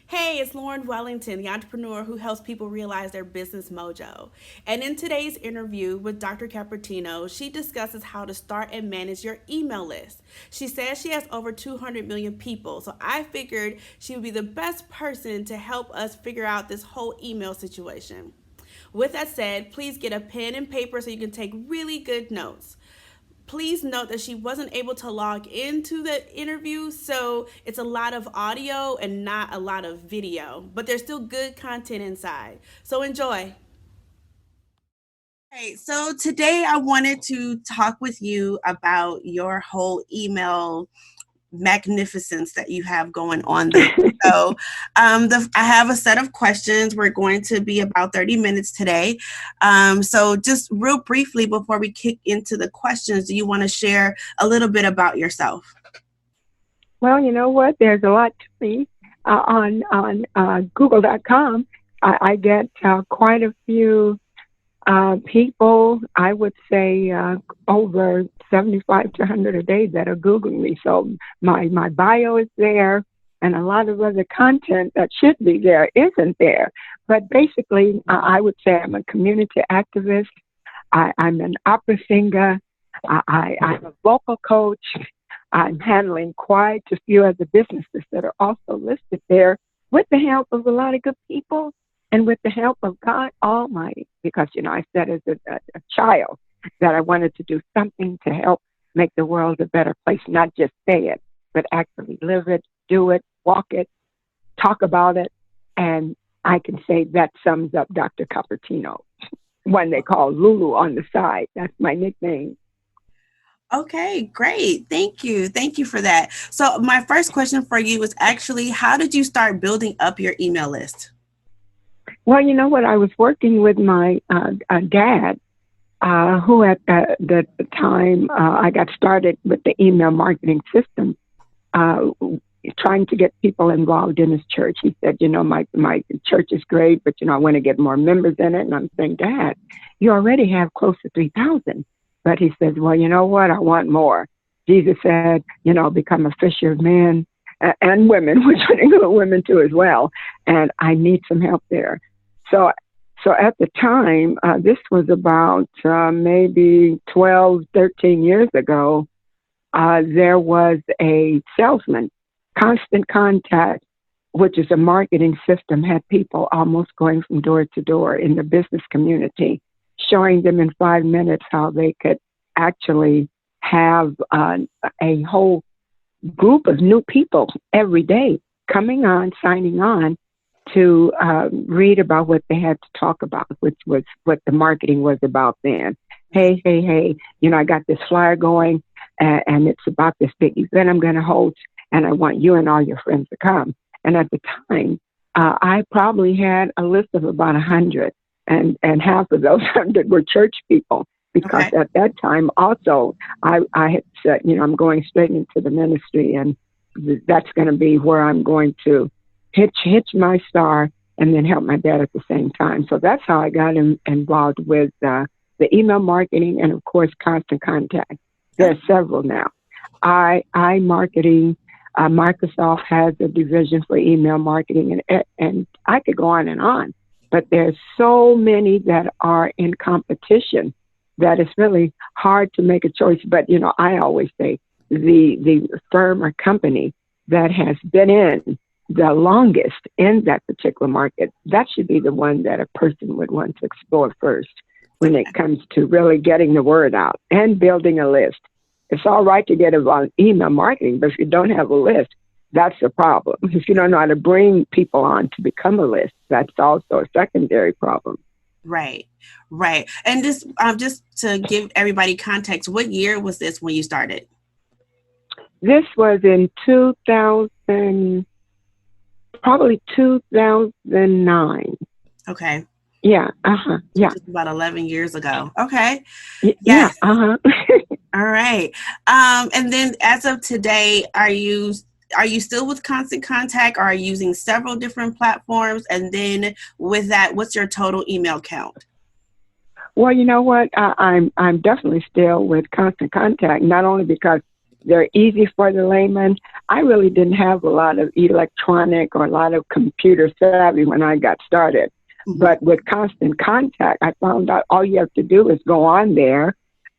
Hey, it's Lauren Wellington, the entrepreneur who helps people realize their business mojo. And in today's interview with Dr. Coppertino, she discusses how to start and manage your email list. She says she has over 200 million people, so I figured she would be the best person to help us figure out this whole email situation. With that said, please get a pen and paper so you can take really good notes. Please note that she wasn't able to log into the interview, so it's a lot of audio and not a lot of video, but there's still good content inside. So enjoy. Okay, so today I wanted to talk with you about your whole email magnificence that you have going on there. So, I have a set of questions. We're going to be about 30 minutes today. So, just real briefly before we kick into the questions, do you want to share a little bit about yourself? Well, you know what? There's a lot to me. On Google.com, I get quite a few people, I would say over 75 to 100 a day that are Googling me. So my bio is there, and a lot of other content that should be there isn't there. But basically, I would say I'm a community activist. I'm an opera singer. I'm a vocal coach. I'm handling quite a few other businesses that are also listed there with the help of a lot of good people and with the help of God Almighty. Because, I said as a child that I wanted to do something to help make the world a better place, not just say it, but actually live it, do it, walk it, talk about it. And I can say that sums up Dr. Coppertino, one they call Lulu on the side. That's my nickname. Okay, great. Thank you. Thank you for that. So, my first question for you is actually how did you start building up your email list? Well, you know what? I was working with my dad, who at the time I got started with the email marketing system, uh, trying to get people involved in his church. He said, my church is great, but, I want to get more members in it. And I'm saying, Dad, you already have close to 3,000. But he says, well, you know what? I want more. Jesus said, become a fisher of men and women, which would include women too as well. And I need some help there. So, so at the time, this was about maybe 12, 13 years ago, there was a salesman, Constant Contact, which is a marketing system, had people almost going from door to door in the business community, showing them in 5 minutes how they could actually have a whole group of new people every day coming on, signing on to read about what they had to talk about, which was what the marketing was about then. Hey, I got this flyer going, and it's about this big event I'm going to host, and I want you and all your friends to come. And at the time, I probably had a list of about 100, and half of those 100 were church people. Because Okay. at that time, also, I had said, I'm going straight into the ministry, and that's going to be where I'm going to hitch my star and then help my dad at the same time. So that's how I got involved with the email marketing and, of course, Constant Contact. There are several now. I marketing. Microsoft has a division for email marketing, and I could go on and on. But there's so many that are in competition that it's really hard to make a choice. But, I always say the firm or company that has been in the longest in that particular market, that should be the one that a person would want to explore first when it comes to really getting the word out and building a list. It's all right to get involved in email marketing, but if you don't have a list, that's a problem. If you don't know how to bring people on to become a list, that's also a secondary problem. Right. Right. And just to give everybody context, what year was this when you started? This was in 2000, probably 2009. Okay. Yeah, So yeah, just about 11 years ago. Okay. yeah, Yes. All right. And then as of today, are you still with Constant Contact? Or are you using several different platforms? And then with that, what's your total email count? Well, you know what? I'm definitely still with Constant Contact, not only because They're easy for the layman. I really didn't have a lot of electronic or a lot of computer savvy when I got started. Mhm. But with Constant Contact, I found out all you have to do is go on there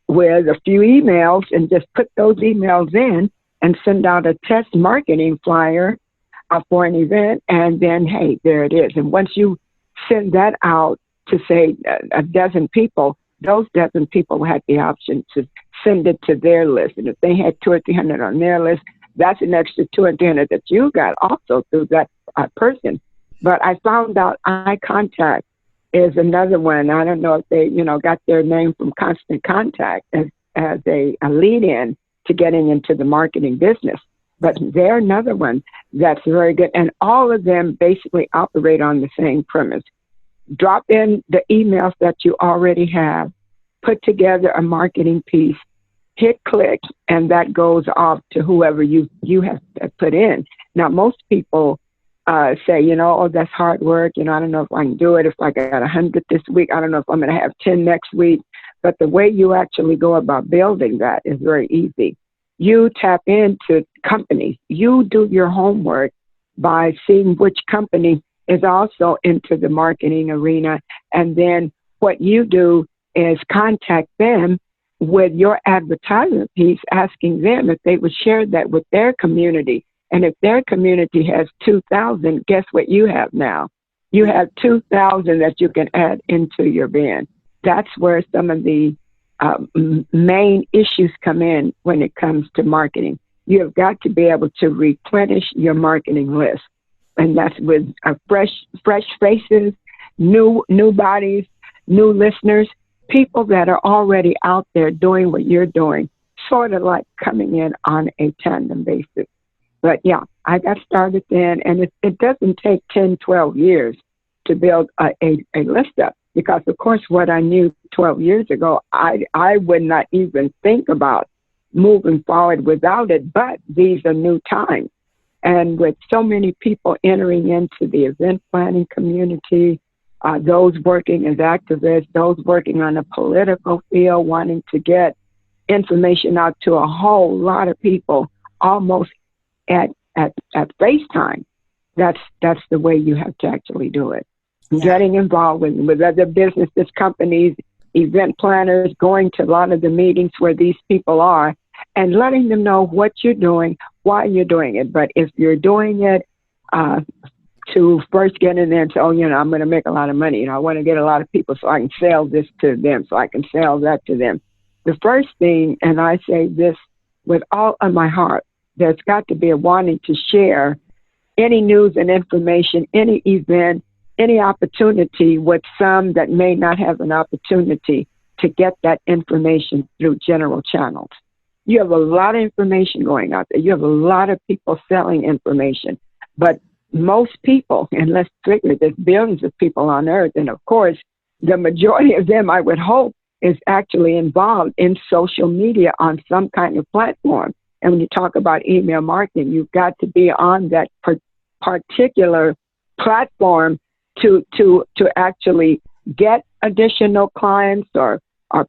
with a few emails and just put those emails in and send out a test marketing flyer for an event. And then, hey, there it is. And once you send that out to, say, a dozen people, those dozen people had the option to send it to their list. And if they had 200 or 300 on their list, that's an extra 200 or 300 that you got also through that person. But I found out Eye Contact is another one. I don't know if they, got their name from Constant Contact as a lead-in to getting into the marketing business. But they're another one that's very good. And all of them basically operate on the same premise. Drop in the emails that you already have, put together a marketing piece, hit click, and that goes off to whoever you have put in. Now, most people say, oh, that's hard work. I don't know if I can do it. If I got 100 this week, I don't know if I'm going to have 10 next week. But the way you actually go about building that is very easy. You tap into companies. You do your homework by seeing which company is also into the marketing arena. And then what you do is contact them with your advertisement piece, asking them if they would share that with their community. And if their community has 2,000, guess what you have now? You have 2,000 that you can add into your band. That's where some of the main issues come in when it comes to marketing. You have got to be able to replenish your marketing list. And that's with fresh faces, new bodies, new listeners, people that are already out there doing what you're doing, sort of like coming in on a tandem basis. But yeah, I got started then, and it doesn't take 10, 12 years to build a list up. Because, of course, what I knew 12 years ago, I would not even think about moving forward without it. But these are new times. And with so many people entering into the event planning community, those working as activists, those working on a political field, wanting to get information out to a whole lot of people, almost at FaceTime, that's the way you have to actually do it. Yeah. Getting involved with other businesses, companies, event planners, going to a lot of the meetings where these people are, and letting them know what you're doing, why you're doing it. But if you're doing it to first get in there and say, oh, I'm going to make a lot of money, I want to get a lot of people so I can sell this to them, so I can sell that to them. The first thing, and I say this with all of my heart, there's got to be a wanting to share any news and information, any event, any opportunity with some that may not have an opportunity to get that information through general channels. You have a lot of information going out there. You have a lot of people selling information. But most people, and let's figure there's billions of people on earth, and of course, the majority of them, I would hope, is actually involved in social media on some kind of platform. And when you talk about email marketing, you've got to be on that particular platform to actually get additional clients or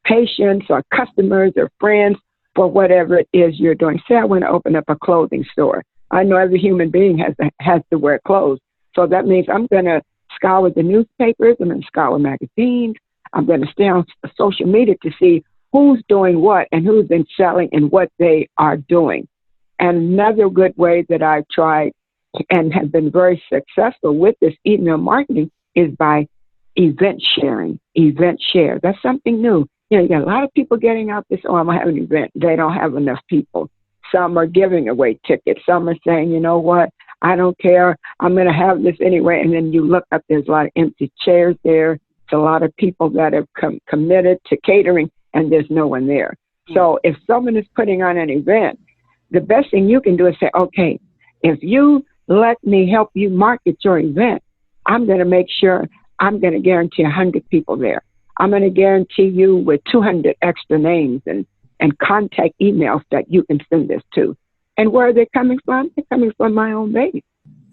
patients or customers or friends for whatever it is you're doing. Say I want to open up a clothing store. I know every human being has to wear clothes. So that means I'm going to scour the newspapers, I'm going to scour magazines, I'm going to stay on social media to see who's doing what and who's been selling and what they are doing. And another good way that I've tried and have been very successful with this email marketing is by event sharing, event share. That's something new. You got a lot of people getting out this, I'm going to have an event. They don't have enough people. Some are giving away tickets. Some are saying, you know what, I don't care. I'm going to have this anyway. And then you look up, there's a lot of empty chairs there. It's a lot of people that have committed to catering, and there's no one there. So if someone is putting on an event, the best thing you can do is say, okay, if you let me help you market your event, I'm going to make sure I'm going to guarantee 100 people there. I'm going to guarantee you with 200 extra names and contact emails that you can send this to. And where are they coming from? They're coming from my own base.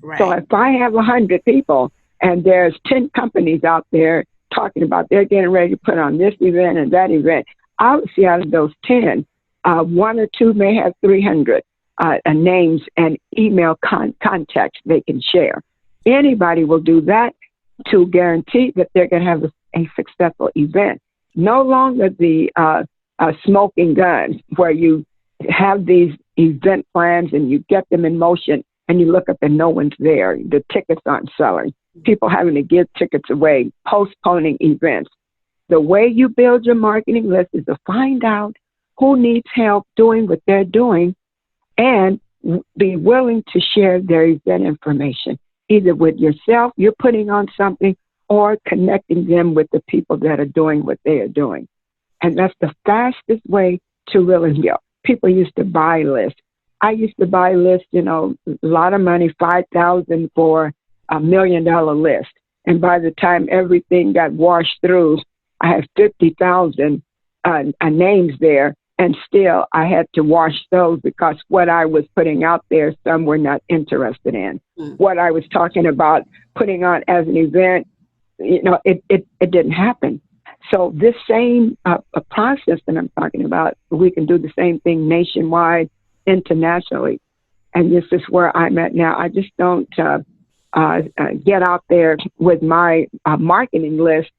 Right. So if I have 100 people and there's 10 companies out there talking about they're getting ready to put on this event and that event, I would see out of those 10, one or two may have 300 names and email contacts they can share. Anybody will do that to guarantee that they're going to have a successful event. No longer the smoking guns where you have these event plans and you get them in motion and you look up and no one's there. The tickets aren't selling. People having to give tickets away, postponing events. The way you build your marketing list is to find out who needs help doing what they're doing and be willing to share their event information, either with yourself, you're putting on something, or connecting them with the people that are doing what they are doing. And that's the fastest way to really go. People used to buy lists. I used to buy lists, a lot of money, $5,000 for $1 million list. And by the time everything got washed through, I had 50,000 names there. And still, I had to wash those because what I was putting out there, some were not interested in. What I was talking about putting on as an event, it didn't happen. So this same process that I'm talking about, we can do the same thing nationwide, internationally. And this is where I'm at now. I just don't get out there with my marketing list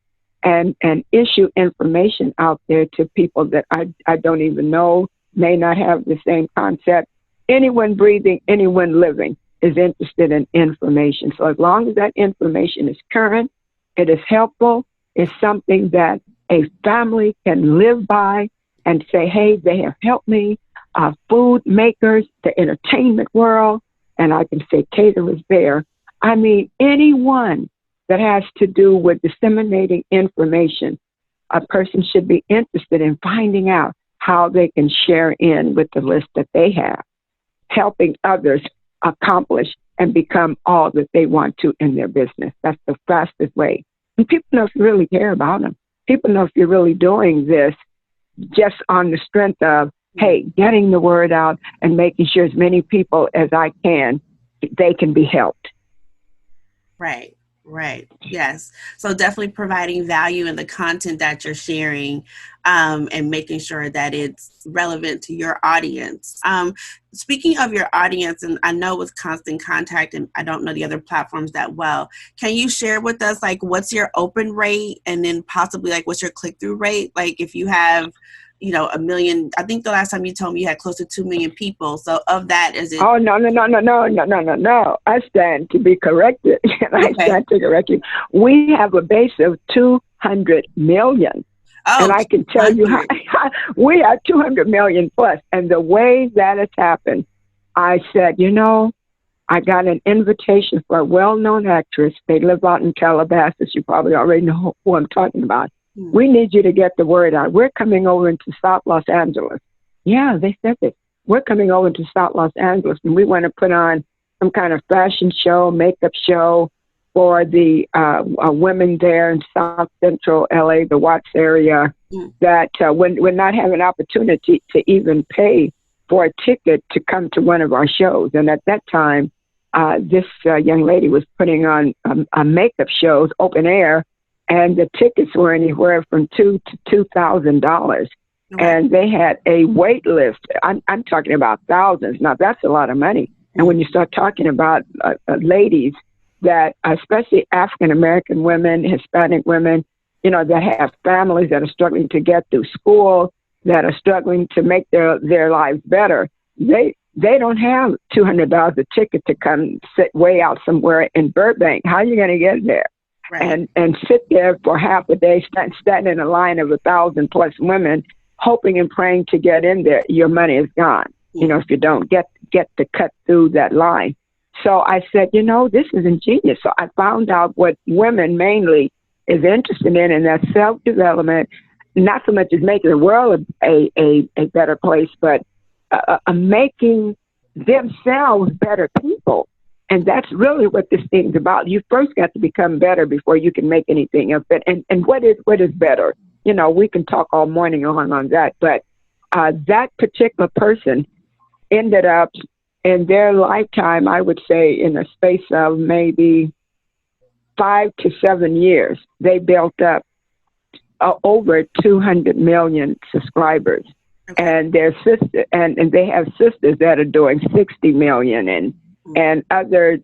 and issue information out there to people that I don't even know, may not have the same concept. Anyone breathing, anyone living is interested in information. So as long as that information is current, it is helpful, it's something that a family can live by and say, hey, they have helped me. Food makers, the entertainment world, and I can say caterers there. I mean, anyone that has to do with disseminating information, a person should be interested in finding out how they can share in with the list that they have, helping others accomplish and become all that they want to in their business. That's the fastest way. And people know if you really care about them. People know if you're really doing this just on the strength of, hey, getting the word out and making sure as many people as I can, they can be helped. Right. Yes. So definitely providing value in the content that you're sharing, and making sure that it's relevant to your audience. Speaking of your audience, and I know with Constant Contact, and I don't know the other platforms that well, can you share with us, like, what's your open rate, and then possibly, like, what's your click-through rate? Like, if you have, 1 million, I think the last time you told me you had close to 2 million people. So of that, is it? Oh, no. I stand to be corrected. I stand to correct you. We have a base of 200 million. Oh, and I can tell you how we are 200 million plus. And the way that has happened, I said, I got an invitation for a well-known actress. They live out in Calabasas. You probably already know who I'm talking about. We need you to get the word out. We're coming over into South Los Angeles. Yeah, they said this. We're coming over to South Los Angeles, and we want to put on some kind of fashion show, makeup show for the women there in South Central LA, the Watts area, that would not have an opportunity to even pay for a ticket to come to one of our shows. And at that time, this young lady was putting on makeup shows, open air, and the tickets were anywhere from $2,000 to $2,000. And they had a wait list. I'm talking about thousands. Now, that's a lot of money. And when you start talking about ladies that, especially African-American women, Hispanic women, that have families that are struggling to get through school, that are struggling to make their lives better, they don't have $200 a ticket to come sit way out somewhere in Burbank. How are you going to get there? Right. And sit there for half a day, stand in a line of 1,000 plus women, hoping and praying to get in there. Your money is gone. If you don't get to cut through that line. So I said, this is ingenious. So I found out what women mainly is interested in, and that's self-development, not so much as making the world a better place, but making themselves better people. And that's really what this thing's about. You first got to become better before you can make anything of it. And what is better? We can talk all morning on that, but that particular person ended up in their lifetime, I would say in a space of maybe 5 to 7 years, they built up over 200 million subscribers. Okay. and their sister, and they have sisters that are doing 60 million, and other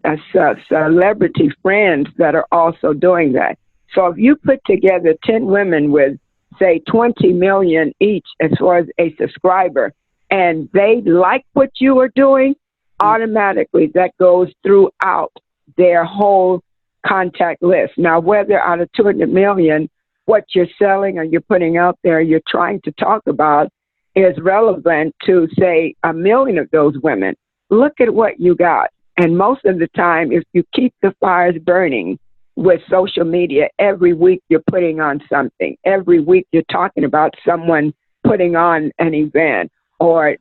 celebrity friends that are also doing that. So if you put together 10 women with, say, 20 million each as far as a subscriber, and they like what you are doing, automatically that goes throughout their whole contact list. Now, whether out of 200 million, what you're selling or you're putting out there, you're trying to talk about is relevant to, say, a million of those women. Look at what you got. And most of the time, if you keep the fires burning with social media, every week you're putting on something. Every week you're talking about someone putting on an event or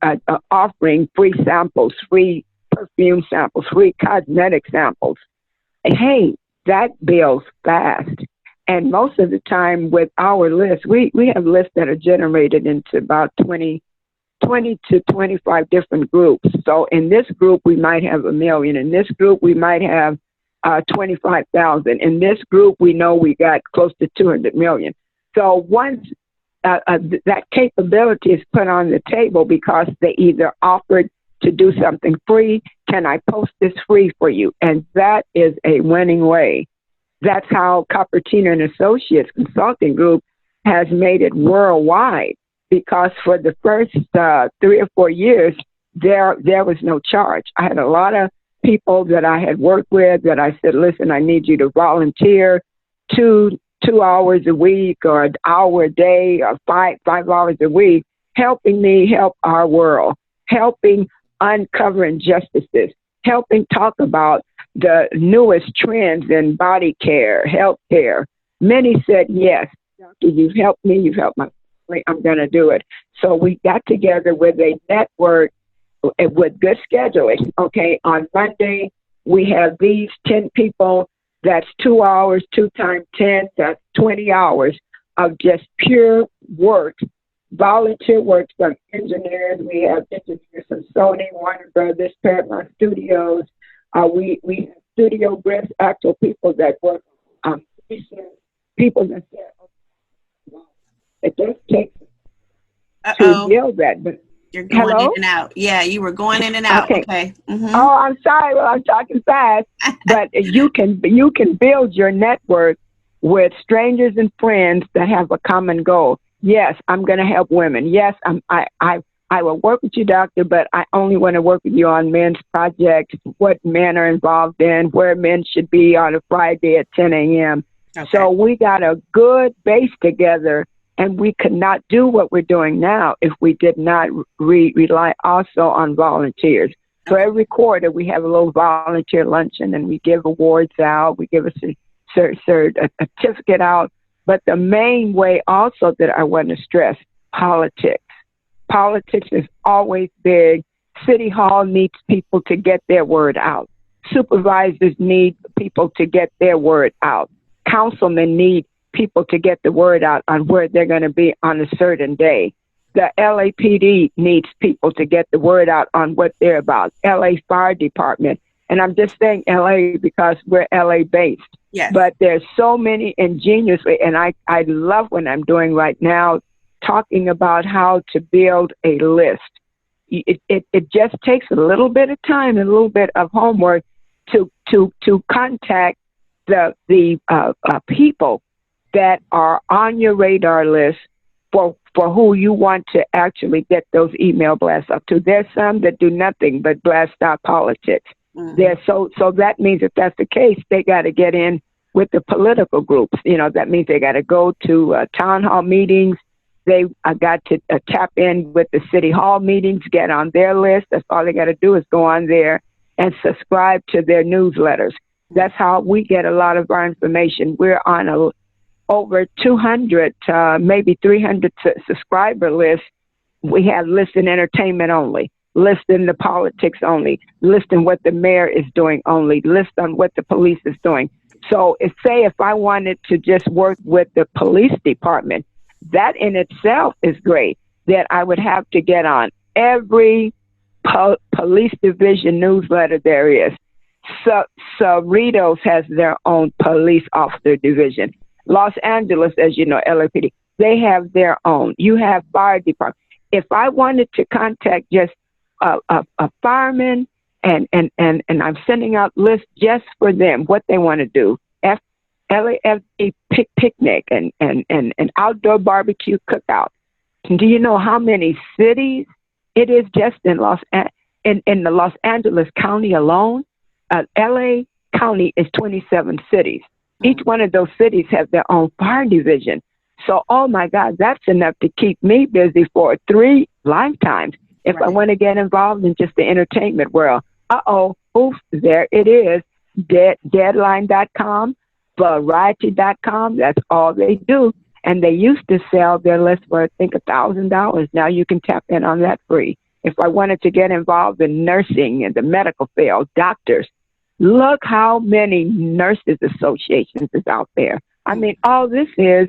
offering free samples, free perfume samples, free cosmetic samples. And hey, that builds fast. And most of the time with our list, we have lists that are generated into about 20 to 25 different groups. So in this group, we might have 1 million. In this group, we might have 25,000. In this group, we know we got close to 200 million. So once that capability is put on the table because they either offered to do something free, can I post this free for you? And that is a winning way. That's how Coppertino and Associates Consulting Group has made it worldwide, because for the first 3 or 4 years, there was no charge. I had a lot of people that I had worked with that I said, listen, I need you to volunteer 2 hours a week or an hour a day or 5 hours a week, helping me help our world, helping uncover injustices, helping talk about the newest trends in body care, health care. Many said, yes, doctor, you've helped me, you've helped my family, I'm going to do it. So we got together with a network with good scheduling. Okay, on Monday, we have these 10 people. That's 2 hours, 2 times 10, that's 20 hours of just pure work, volunteer work from engineers. We have engineers from Sony, Warner Brothers, Paramount Studios. We have studio breast actual people that work on research, people that say, oh, it does take to Uh-oh. build that. But You're going in hello? and out. Yeah, you were going in and out. Okay. Okay. Mm-hmm. Oh, I'm sorry. Well, I'm talking fast, but you can build your network with strangers and friends that have a common goal. Yes, I'm going to help women. Yes, I will work with you, doctor, but I only want to work with you on men's projects, what men are involved in, where men should be on a Friday at 10 a.m. Okay. So we got a good base together. And we could not do what we're doing now if we did not rely also on volunteers. So every quarter we have a little volunteer luncheon and we give awards out. We give a certificate out. But the main way also that I want to stress, politics. Politics is always big. City Hall needs people to get their word out. Supervisors need people to get their word out. Councilmen need people to get the word out on where they're going to be on a certain day. The LAPD needs people to get the word out on what they're about. LA Fire Department. And I'm just saying LA because we're LA based. Yes. But there's so many ingeniously, and I love what I'm doing right now, talking about how to build a list. It just takes a little bit of time and a little bit of homework to contact the people that are on your radar list for who you want to actually get those email blasts up to. There's some that do nothing but blast out politics. Mm-hmm. So that means if that's the case, they got to get in with the political groups. You know, that means they got to go to town hall meetings. They got to tap in with the city hall meetings, get on their list. That's all they got to do is go on there and subscribe to their newsletters. That's how we get a lot of our information. We're on over 200, maybe 300 subscriber lists. We have lists in entertainment only, lists in the politics only, lists in what the mayor is doing only, lists on what the police is doing. So say if I wanted to just work with the police department, that in itself is great, that I would have to get on every police division newsletter there is. So Cerritos has their own police officer division. Los Angeles, as you know, LAPD, they have their own. You have fire department. if I wanted to contact just a fireman, and I'm sending out lists just for them, what they want to do. LAFD picnic and an outdoor barbecue cookout. Do you know how many cities it is just in the Los Angeles County alone? LA County is 27 cities. Each one of those cities have their own fire division. So, oh my God, that's enough to keep me busy for 3 lifetimes. If I want to get involved in just the entertainment world, oof, there it is. Deadline.com, Variety.com, that's all they do. And they used to sell their list for, I think, $1,000. Now you can tap in on that free. If I wanted to get involved in nursing and the medical field, doctors, look how many nurses associations is out there. I mean, all this is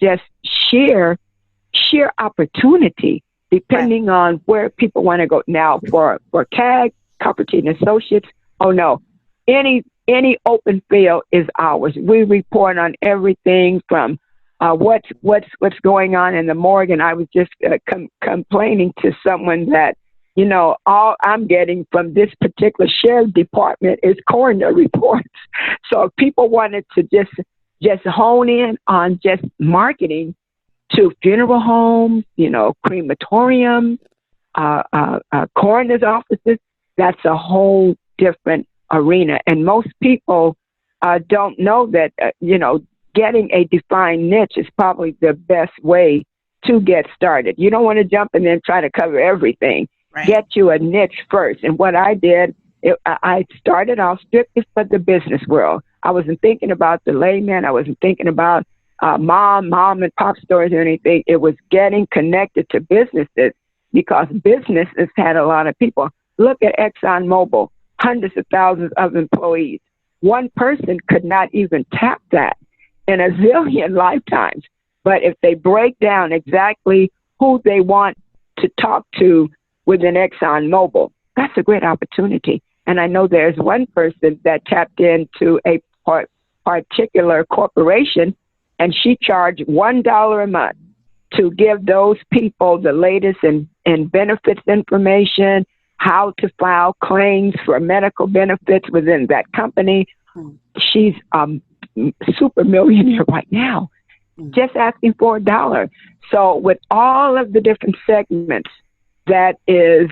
just sheer opportunity, depending on where people want to go. Now, for CAG, Coppertino Associates, oh no, any open field is ours. We report on everything from what's going on in the morgue. And I was just complaining to someone that, you know, all I'm getting from this particular sheriff department is coroner reports. So if people wanted to just hone in on just marketing to funeral homes, you know, crematoriums, coroner's offices, that's a whole different arena. And most people don't know that, you know, getting a defined niche is probably the best way to get started. You don't want to jump and then try to cover everything. Right. Get you a niche first. And what I did, I started off strictly for the business world. I wasn't thinking about the layman. I wasn't thinking about mom and pop stores or anything. It was getting connected to businesses, because businesses had a lot of people. Look at ExxonMobil, hundreds of thousands of employees. One person could not even tap that in a zillion lifetimes. But if they break down exactly who they want to talk to within ExxonMobil, that's a great opportunity. And I know there's one person that tapped into a particular corporation, and she charged $1 a month to give those people the latest in benefits information, how to file claims for medical benefits within that company. She's super millionaire right now, just asking for $1. So with all of the different segments that is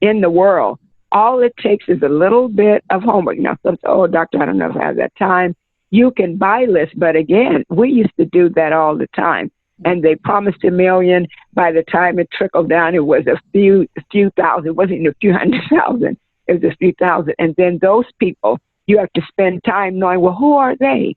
in the world, all it takes is a little bit of homework. Now, some say, oh, doctor, I don't know if I have that time. You can buy lists, but again, we used to do that all the time. And they promised $1 million. By the time it trickled down, it was a few thousand. It wasn't a few 100,000. It was a few thousand. And then those people, you have to spend time knowing, well, who are they?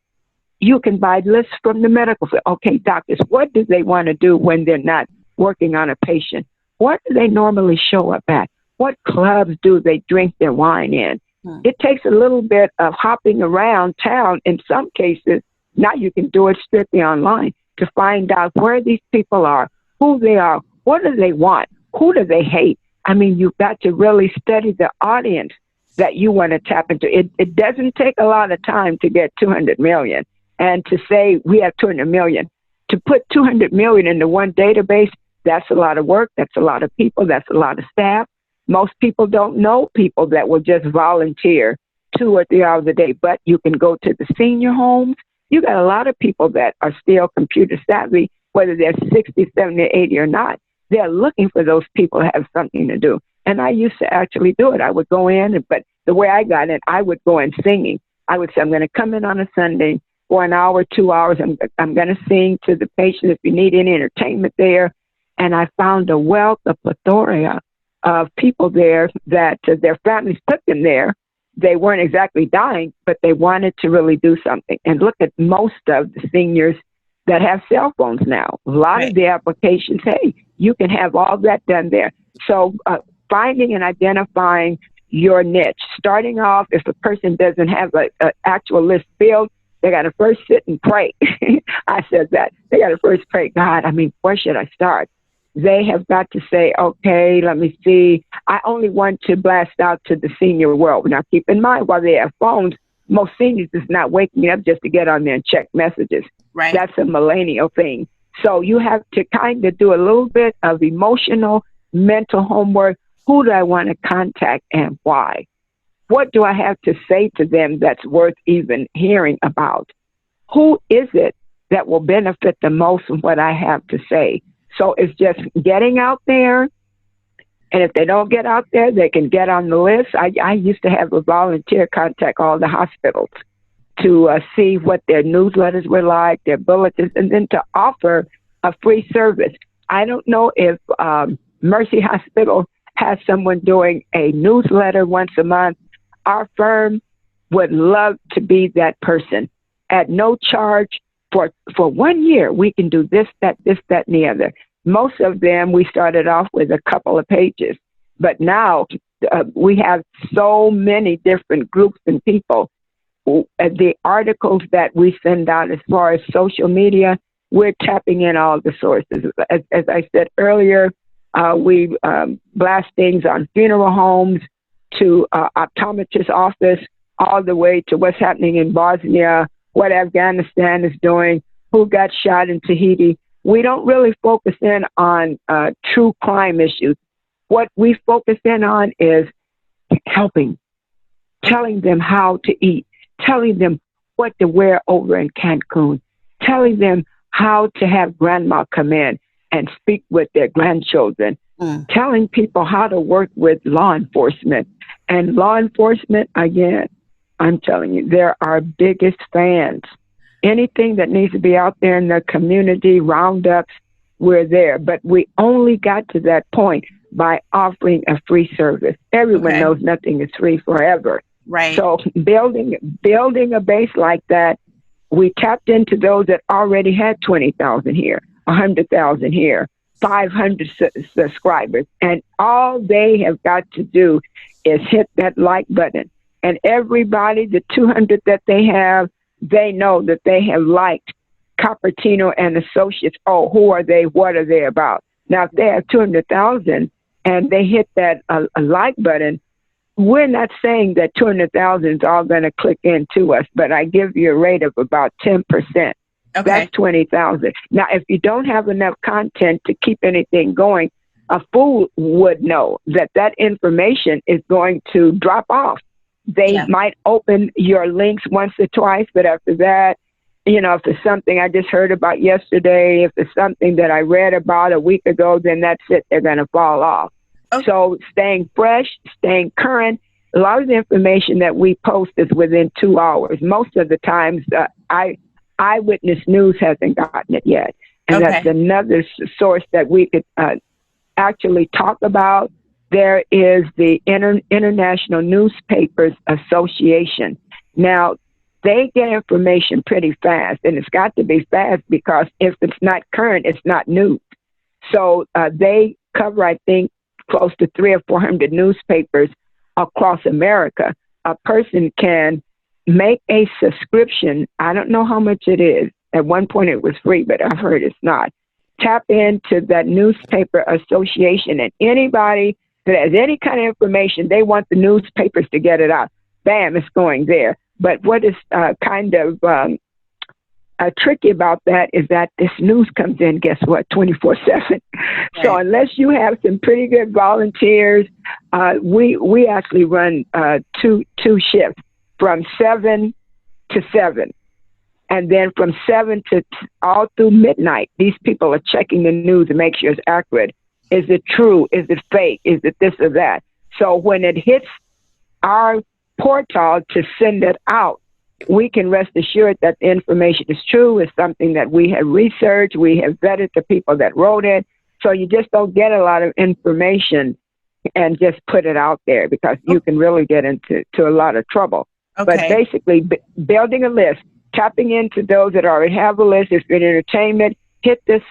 You can buy lists from the medical field. Okay, doctors, what do they want to do when they're not working on a patient? What do they normally show up at? What clubs do they drink their wine in? It takes a little bit of hopping around town. In some cases, now you can do it strictly online to find out where these people are, who they are, what do they want, who do they hate. I mean, you've got to really study the audience that you want to tap into. It doesn't take a lot of time to get 200 million. And to say we have 200 million, to put 200 million into one database, that's a lot of work. That's a lot of people. That's a lot of staff. Most people don't know people that will just volunteer 2 or 3 hours a day, but you can go to the senior homes. You got a lot of people that are still computer savvy, whether they're 60, 70, 80 or not. They're looking for those people to have something to do. And I used to actually do it. I would go in, but the way I got in, I would go in singing. I would say, I'm going to come in on a Sunday for an hour, 2 hours. I'm going to sing to the patient if you need any entertainment there. And I found a wealth of plethora of people there that their families took them there. They weren't exactly dying, but they wanted to really do something. And look at most of the seniors that have cell phones now. A lot of the applications, hey, you can have all that done there. So finding and identifying your niche, starting off, if a person doesn't have an actual list filled, they got to first sit and pray. I said that. They got to first pray, God, I mean, where should I start? They have got to say, okay, let me see. I only want to blast out to the senior world. Now, keep in mind, while they have phones, most seniors is not waking up just to get on there and check messages. Right. That's a millennial thing. So you have to kind of do a little bit of emotional, mental homework. Who do I want to contact and why? What do I have to say to them that's worth even hearing about? Who is it that will benefit the most from what I have to say? So it's just getting out there. And if they don't get out there, they can get on the list. I used to have a volunteer contact all the hospitals to see what their newsletters were like, their bulletins, and then to offer a free service. I don't know if Mercy Hospital has someone doing a newsletter once a month. Our firm would love to be that person at no charge. For 1 year. We can do this, that, and the other. Most of them, we started off with a couple of pages, but now we have so many different groups and people. The articles that we send out as far as social media, we're tapping in all the sources. As I said earlier, we blast things on funeral homes to optometrist office, all the way to what's happening in Bosnia, what Afghanistan is doing, who got shot in Tahiti. We don't really focus in on true crime issues. What we focus in on is helping, telling them how to eat, telling them what to wear over in Cancun, telling them how to have grandma come in and speak with their grandchildren, telling people how to work with law enforcement. And law enforcement, again, I'm telling you, they're our biggest fans. Anything that needs to be out there in the community, roundups, we're there. But we only got to that point by offering a free service. Everyone knows nothing is free forever. Right. So building a base like that, we tapped into those that already had 20,000 here, 100,000 here, 500 subscribers. And all they have got to do is hit that like button. And everybody, the 200 that they have, they know that they have liked Coppertino and Associates. Oh, who are they? What are they about? Now, if they have 200,000 and they hit that a like button, we're not saying that 200,000 is all going to click into us, but I give you a rate of about 10%. Okay. That's 20,000. Now, if you don't have enough content to keep anything going, a fool would know that that information is going to drop off. They might open your links once or twice, but after that, you know, if it's something I just heard about yesterday, if it's something that I read about a week ago, then that's it. They're going to fall off. Okay. So staying fresh, staying current, a lot of the information that we post is within 2 hours. Most of the times, Eyewitness News hasn't gotten it yet. And that's another source that we could actually talk about. There is the International Newspapers Association. Now, they get information pretty fast, and it's got to be fast because if it's not current, it's not news. So they cover, I think, close to 300 or 400 newspapers across America. A person can make a subscription. I don't know how much it is. At one point it was free, but I've heard it's not. Tap into that newspaper association, and anybody that has any kind of information, they want the newspapers to get it out. Bam, it's going there. But what is kind of tricky about that is that this news comes in, guess what, 24/7. Right. So unless you have some pretty good volunteers, we actually run two shifts from 7 to 7. And then from 7 to all through midnight, these people are checking the news to make sure it's accurate. Is it true? Is it fake? Is it this or that? So when it hits our portal to send it out, we can rest assured that the information is true. It's something that we have researched. We have vetted the people that wrote it. So you just don't get a lot of information and just put it out there because you can really get into a lot of trouble. Okay. But basically, building a list, tapping into those that already have a list. If you're in entertainment, hit this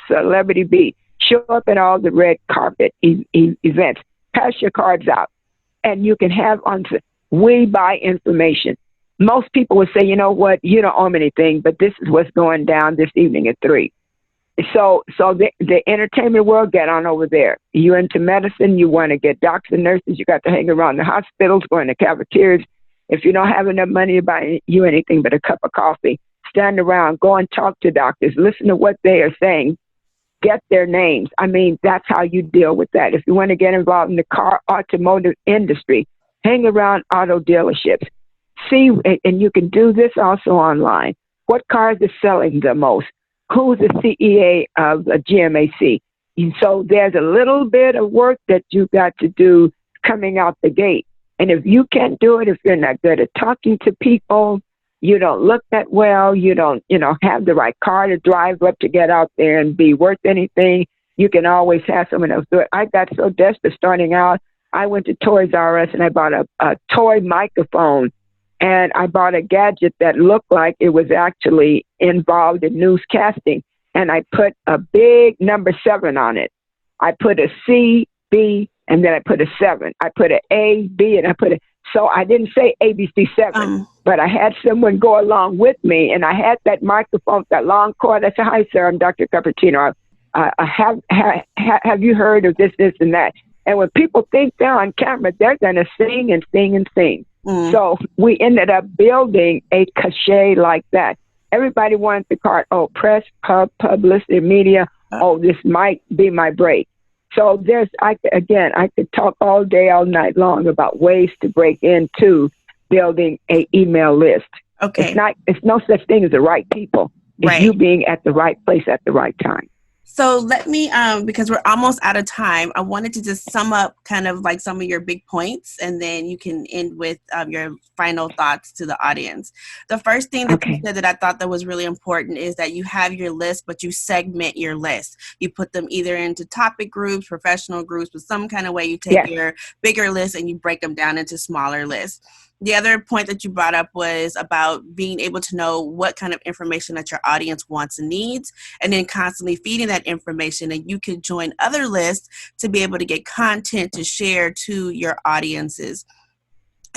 celebrity beat. Show up at all the red carpet events. Pass your cards out. And you can have we buy information. Most people would say, you know what, you don't owe me anything, but this is what's going down this evening at 3. So the entertainment world, get on over there. You into medicine, you want to get doctors and nurses, you got to hang around the hospitals, go in the cafeterias. If you don't have enough money to buy you anything but a cup of coffee, stand around, go and talk to doctors, listen to what they are saying, get their names. I mean, that's how you deal with that. If you want to get involved in the car automotive industry, hang around auto dealerships. See, and you can do this also online. What cars are selling the most? Who's the CEA of a GMAC? And so there's a little bit of work that you've got to do coming out the gate. And if you can't do it, if you're not good at talking to people, you don't look that well, you don't, have the right car to drive up to get out there and be worth anything, you can always have someone else do it. I got so desperate starting out, I went to Toys R Us and I bought a toy microphone, and I bought a gadget that looked like it was actually involved in newscasting. And I put a big number 7 on it. I put a C, B, and then I put a 7. I put an A, B, and I put a... So I didn't say ABC 7, but I had someone go along with me, and I had that microphone, that long cord. I said, "Hi, sir, I'm Dr. Coppertino. Have you heard of this, and that?" And when people think they're on camera, they're going to sing and sing and sing. So we ended up building a cachet like that. Everybody wanted the card. Oh, press, publicity, media. Oh, this might be my break. So I could talk all day, all night long about ways to break into building a email list. Okay. It's no such thing as the right people. It's Right. you being at the right place at the right time. So let me, because we're almost out of time, I wanted to just sum up kind of like some of your big points, and then you can end with your final thoughts to the audience. The first thing that you said that I thought that was really important is that you have your list, but you segment your list. You put them either into topic groups, professional groups, but some kind of way you take your bigger list and you break them down into smaller lists. The other point that you brought up was about being able to know what kind of information that your audience wants and needs, and then constantly feeding that information. And you could join other lists to be able to get content to share to your audiences.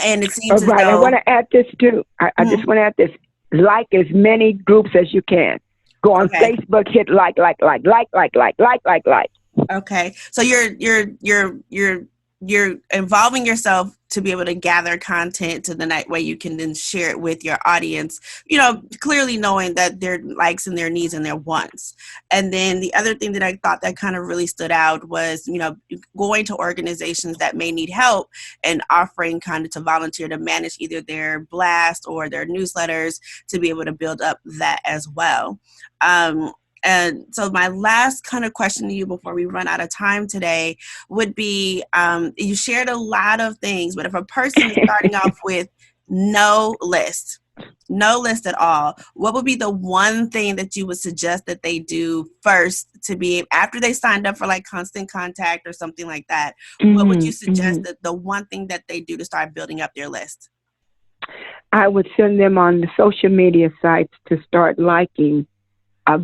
And it seems as though... I want to add this too. I just want to add this. Like as many groups as you can. Go on Facebook, hit like. Okay. So you're involving yourself to be able to gather content to the night way you can then share it with your audience, clearly knowing that their likes and their needs and their wants. And then the other thing that I thought that kind of really stood out was, going to organizations that may need help and offering kind of to volunteer to manage either their blast or their newsletters to be able to build up that as well. And so my last kind of question to you before we run out of time today would be, you shared a lot of things, but if a person is starting off with no list at all, what would be the one thing that you would suggest that they do first to be, after they signed up for like Constant Contact or something like that? What would you suggest that the one thing that they do to start building up their list? I would send them on the social media sites to start liking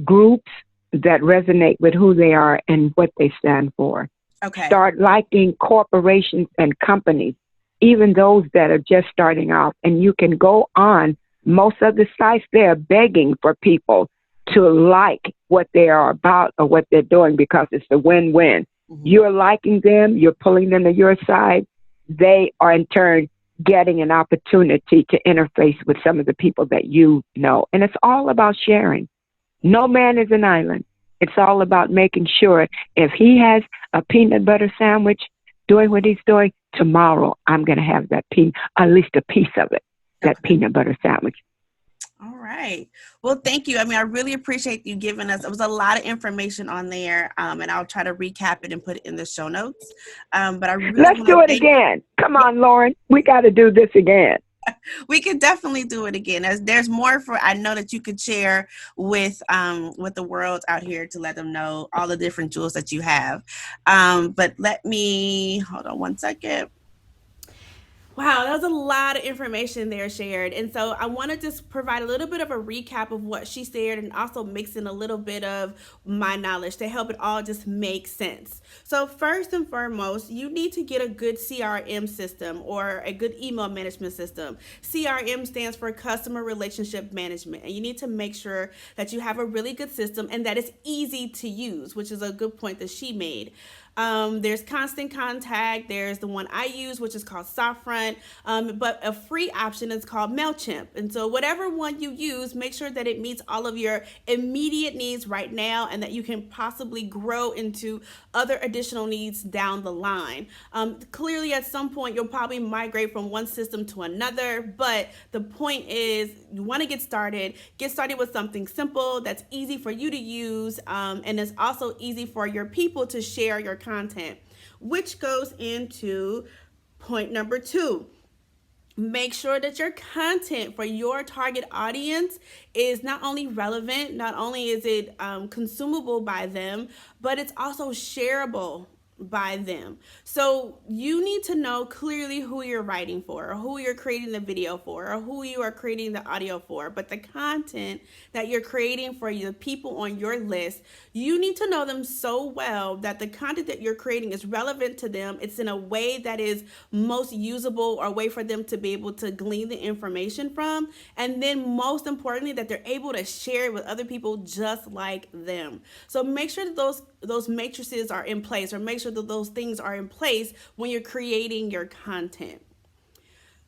groups that resonate with who they are and what they stand for. Okay. Start liking corporations and companies, even those that are just starting off. And you can go on most of the sites, they're begging for people to like what they are about or what they're doing because it's a win-win. Mm-hmm. You're liking them, you're pulling them to your side. They are in turn getting an opportunity to interface with some of the people that you know. And it's all about sharing. No man is an island. It's all about making sure if he has a peanut butter sandwich doing what he's doing, tomorrow I'm going to have that at least a piece of it, that peanut butter sandwich. All right. Well, thank you. I mean, I really appreciate you giving us, it was a lot of information on there, and I'll try to recap it and put it in the show notes. But I really Let's do it again. Come on, Lauren. We got to do this again. We could definitely do it again. There's more I know that you could share with the world out here to let them know all the different tools that you have. But let me hold on one second. Wow, that was a lot of information there shared. And so I want to just provide a little bit of a recap of what she shared and also mix in a little bit of my knowledge to help it all just make sense. So first and foremost, you need to get a good CRM system or a good email management system. CRM stands for Customer Relationship Management. And you need to make sure that you have a really good system and that it's easy to use, which is a good point that she made. There's Constant Contact. There's the one I use, which is called Softfront. But a free option is called MailChimp. And so whatever one you use, make sure that it meets all of your immediate needs right now and that you can possibly grow into other additional needs down the line. Clearly, at some point, you'll probably migrate from one system to another. But the point is, you want to get started. Get started with something simple that's easy for you to use, and it's also easy for your people to share your content, which goes into point number 2. Make sure that your content for your target audience is not only relevant, not only is it consumable by them, but it's also shareable by them. So you need to know clearly who you're writing for, or who you're creating the video for, or who you are creating the audio for. But the content that you're creating for the people on your list, you need to know them so well that the content that you're creating is relevant to them. It's in a way that is most usable, or a way for them to be able to glean the information from. And then most importantly, that they're able to share it with other people just like them. So make sure that those matrices are in place, or make sure that those things are in place when you're creating your content.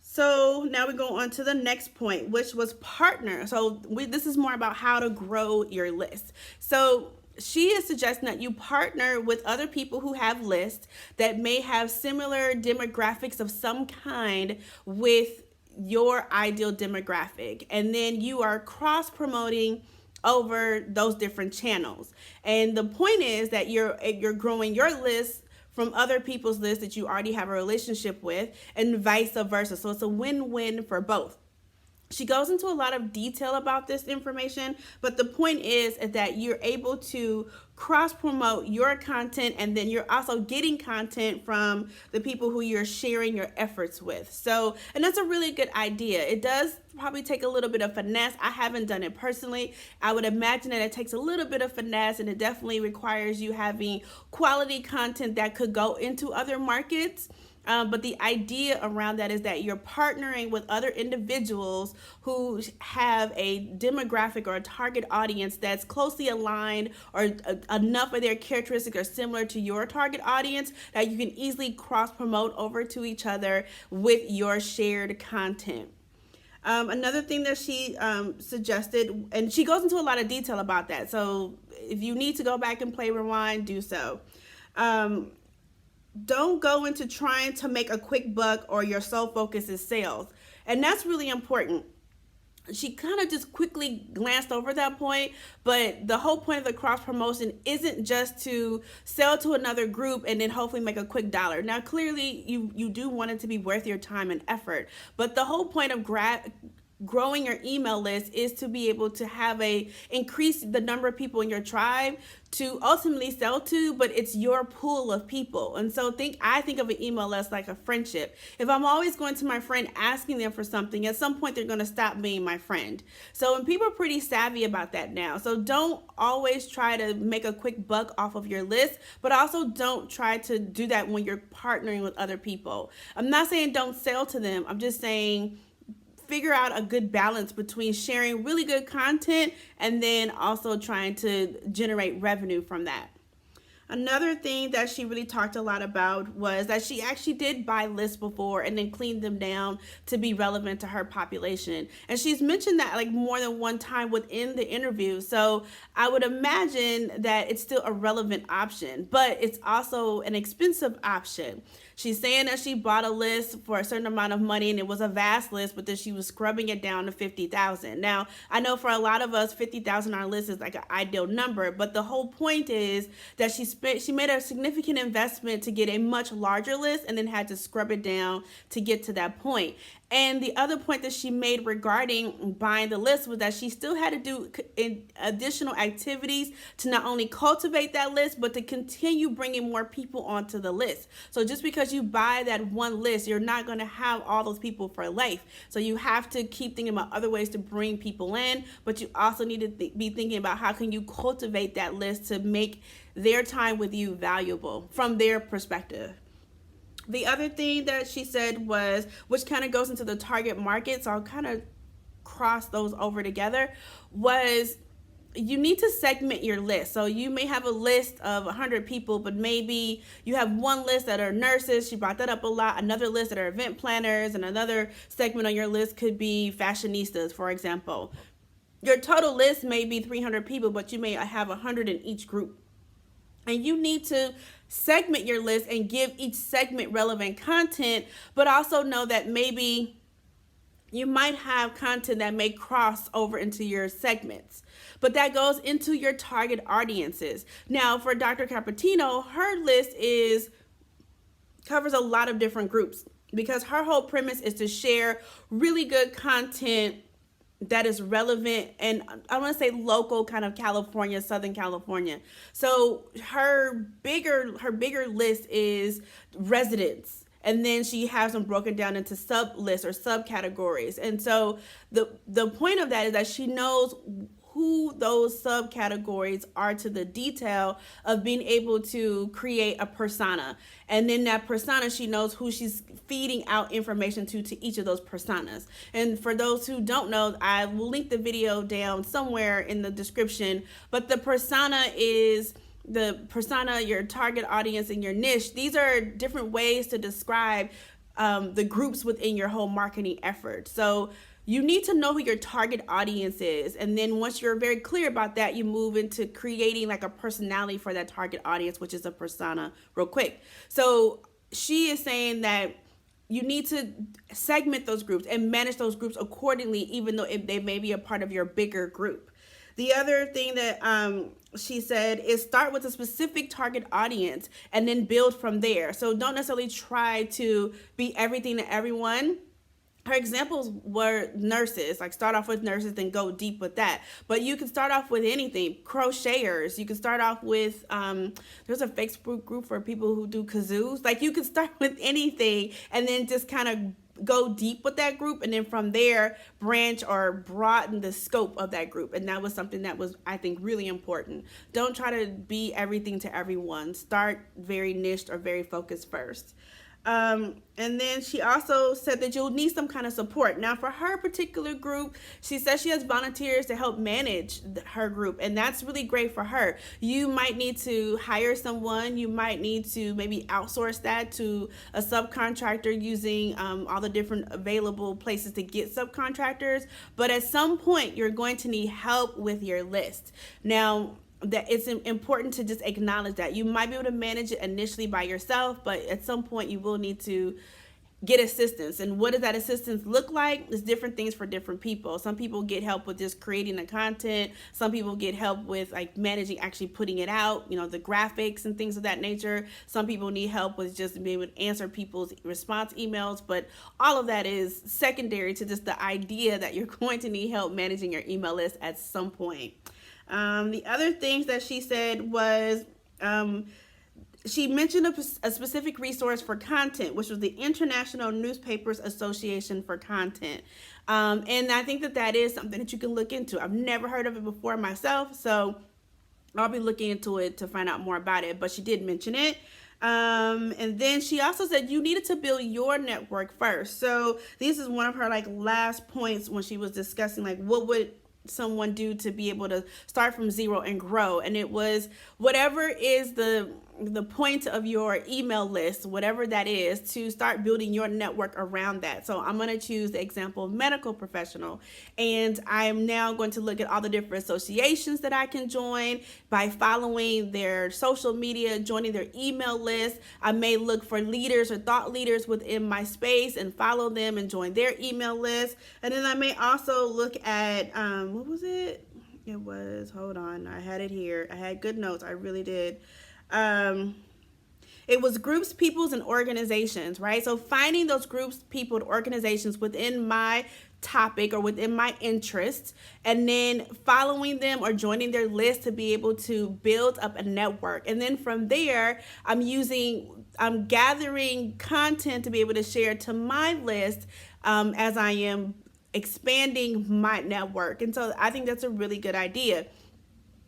So now we go on to the next point, which was partner. So this is more about how to grow your list. So she is suggesting that you partner with other people who have lists that may have similar demographics of some kind with your ideal demographic. And then you are cross promoting over those different channels. And the point is that you're growing your list from other people's lists that you already have a relationship with, and vice versa. So it's a win-win for both. She goes into a lot of detail about this information, but the point is that you're able to cross promote your content, and then you're also getting content from the people who you're sharing your efforts with. So, and that's a really good idea. It does probably take a little bit of finesse. I haven't done it personally. I would imagine that it takes a little bit of finesse, and it definitely requires you having quality content that could go into other markets. But the idea around that is that you're partnering with other individuals who have a demographic or a target audience that's closely aligned, or enough of their characteristics are similar to your target audience that you can easily cross promote over to each other with your shared content. Another thing that she suggested, and she goes into a lot of detail about that, so if you need to go back and play rewind, do so. Don't go into trying to make a quick buck, or your sole focus is sales. And that's really important. She kind of just quickly glanced over that point, but the whole point of the cross promotion isn't just to sell to another group and then hopefully make a quick dollar. Now, clearly, you do want it to be worth your time and effort, but the whole point of growing your email list is to be able to have increase the number of people in your tribe to ultimately sell to, but it's your pool of people. And so I think of an email list like a friendship. If I'm always going to my friend asking them for something, at some point they're going to stop being my friend. So, and people are pretty savvy about that now. So don't always try to make a quick buck off of your list, but also don't try to do that when you're partnering with other people. I'm not saying don't sell to them. I'm just saying figure out a good balance between sharing really good content and then also trying to generate revenue from that. Another thing that she really talked a lot about was that she actually did buy lists before and then cleaned them down to be relevant to her population. And she's mentioned that like more than one time within the interview. So I would imagine that it's still a relevant option, but it's also an expensive option. She's saying that she bought a list for a certain amount of money and it was a vast list, but then she was scrubbing it down to 50,000. Now, I know for a lot of us, 50,000 on our list is like an ideal number, but the whole point is that she made a significant investment to get a much larger list and then had to scrub it down to get to that point. And the other point that she made regarding buying the list was that she still had to do additional activities to not only cultivate that list, but to continue bringing more people onto the list. So just because you buy that one list, you're not going to have all those people for life. So you have to keep thinking about other ways to bring people in, but you also need to be thinking about how can you cultivate that list to make their time with you valuable from their perspective. The other thing that she said was, which kind of goes into the target market, so I'll kind of cross those over together, was you need to segment your list. So you may have a list of 100 people, but maybe you have one list that are nurses. She brought that up a lot. Another list that are event planners, and another segment on your list could be fashionistas, for example. Your total list may be 300 people, but you may have 100 in each group. And you need to segment your list and give each segment relevant content, but also know that maybe you might have content that may cross over into your segments, but that goes into your target audiences. Now, for Dr. Coppertino, her list is covers a lot of different groups because her whole premise is to share really good content that is relevant, and I want to say local, kind of California, Southern California. So her bigger list is residents, and then she has them broken down into sub lists or subcategories. And so the point of that is that she knows who those subcategories are to the detail of being able to create a persona. And then that persona, she knows who she's feeding out information to each of those personas. And for those who don't know, I will link the video down somewhere in the description. But the persona is your target audience, and your niche. These are different ways to describe the groups within your whole marketing effort. So you need to know who your target audience is. And then once you're very clear about that, you move into creating like a personality for that target audience, which is a persona, real quick. So she is saying that you need to segment those groups and manage those groups accordingly, even though they may be a part of your bigger group. The other thing that she said is start with a specific target audience and then build from there. So don't necessarily try to be everything to everyone. Her examples were nurses, like start off with nurses, then go deep with that. But you can start off with anything, crocheters. You can start off with, there's a Facebook group for people who do kazoos. Like you can start with anything and then just kind of go deep with that group, and then from there branch or broaden the scope of that group. And that was something that was, I think, really important. Don't try to be everything to everyone. Start very niched or very focused first. And then she also said that you'll need some kind of support. Now, for her particular group, she says she has volunteers to help manage her group, and that's really great for her. You might need to hire someone. You might need to maybe outsource that to a subcontractor using all the different available places to get subcontractors. But at some point, you're going to need help with your list. Now, that it's important to just acknowledge that you might be able to manage it initially by yourself, but at some point you will need to get assistance. And what does that assistance look like? It's different things for different people. Some people get help with just creating the content. Some people get help with like managing, actually putting it out, the graphics and things of that nature. Some people need help with just being able to answer people's response emails, but all of that is secondary to just the idea that you're going to need help managing your email list at some point. The other things that she said was she mentioned a specific resource for content, which was the International Newspapers Association for Content. And I think that is something that you can look into. I've never heard of it before myself, so I'll be looking into it to find out more about it. But she did mention it. And then she also said you needed to build your network first. So this is one of her last points when she was discussing what would someone do to be able to start from zero and grow. And it was whatever is the point of your email list, whatever that is, to start building your network around that. So I'm going to choose the example of medical professional, and I'm now going to look at all the different associations that I can join by following their social media, joining their email list. I may look for leaders or thought leaders within my space and follow them and join their email list. And then I may also look at what was it? It was, hold on, I had it here. I had good notes. I really did. It was groups, peoples, and organizations, right? So finding those groups, people, and organizations within my topic or within my interests, and then following them or joining their list to be able to build up a network. And then from there, I'm gathering content to be able to share to my list as I am expanding my network. And so I think that's a really good idea.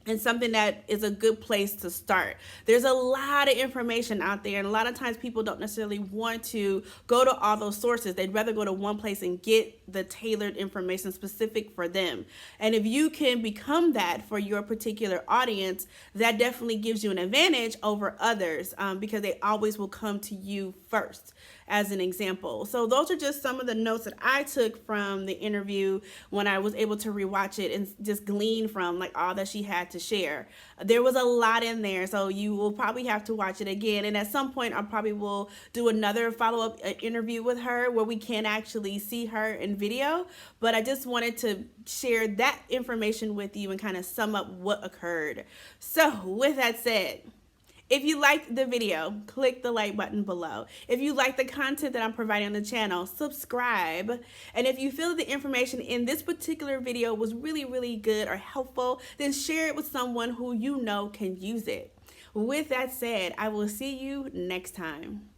and something that is a good place to start. There's a lot of information out there, and a lot of times people don't necessarily want to go to all those sources. They'd rather go to one place and get the tailored information specific for them. And if you can become that for your particular audience, that definitely gives you an advantage over others, because they always will come to you first, as an example. So those are just some of the notes that I took from the interview when I was able to rewatch it and just glean from like all that she had to share. There was a lot in there, so you will probably have to watch it again. And at some point, I probably will do another follow-up interview with her where we can actually see her in video. But I just wanted to share that information with you and kind of sum up what occurred. So with that said, if you liked the video, click the like button below. If you like the content that I'm providing on the channel, subscribe. And if you feel that the information in this particular video was really, really good or helpful, then share it with someone who you know can use it. With that said, I will see you next time.